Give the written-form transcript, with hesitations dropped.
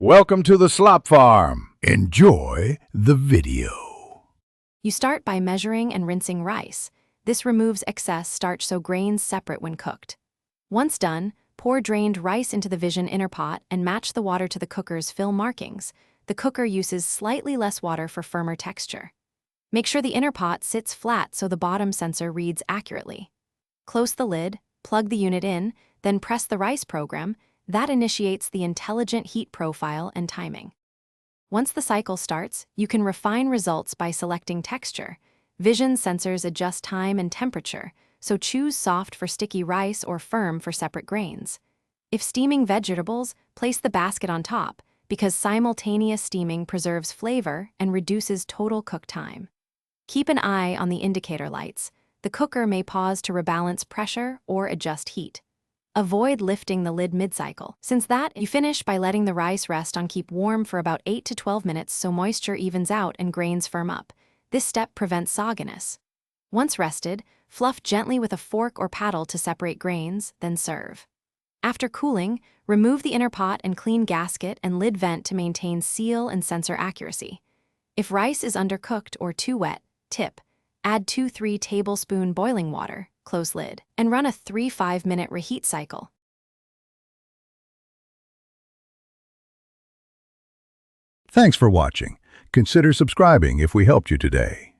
Welcome to the Slop Farm. Enjoy the video. You start by measuring and rinsing rice. This removes excess starch so grains separate when cooked. Once done, pour drained rice into the Vision inner pot and match the water to the cooker's fill markings. The cooker uses slightly less water for firmer texture. Make sure the inner pot sits flat so the bottom sensor reads accurately. Close the lid, plug the unit in, then press the rice program. That initiates the intelligent heat profile and timing. Once the cycle starts, you can refine results by selecting texture. Vision sensors adjust time and temperature, so choose soft for sticky rice or firm for separate grains. If steaming vegetables, place the basket on top, because simultaneous steaming preserves flavor and reduces total cook time. Keep an eye on the indicator lights. The cooker may pause to rebalance pressure or adjust heat. Avoid lifting the lid mid-cycle. Since that, you finish by letting the rice rest on keep warm for about 8 to 12 minutes so moisture evens out and grains firm up. This step prevents sogginess. Once rested, fluff gently with a fork or paddle to separate grains, then serve. After cooling, remove the inner pot and clean gasket and lid vent to maintain seal and sensor accuracy. If rice is undercooked or too wet, tip. Add 2-3 tablespoon boiling water, close lid, and run a 3-5 minute reheat cycle. Thanks for watching. Consider subscribing if we helped you today.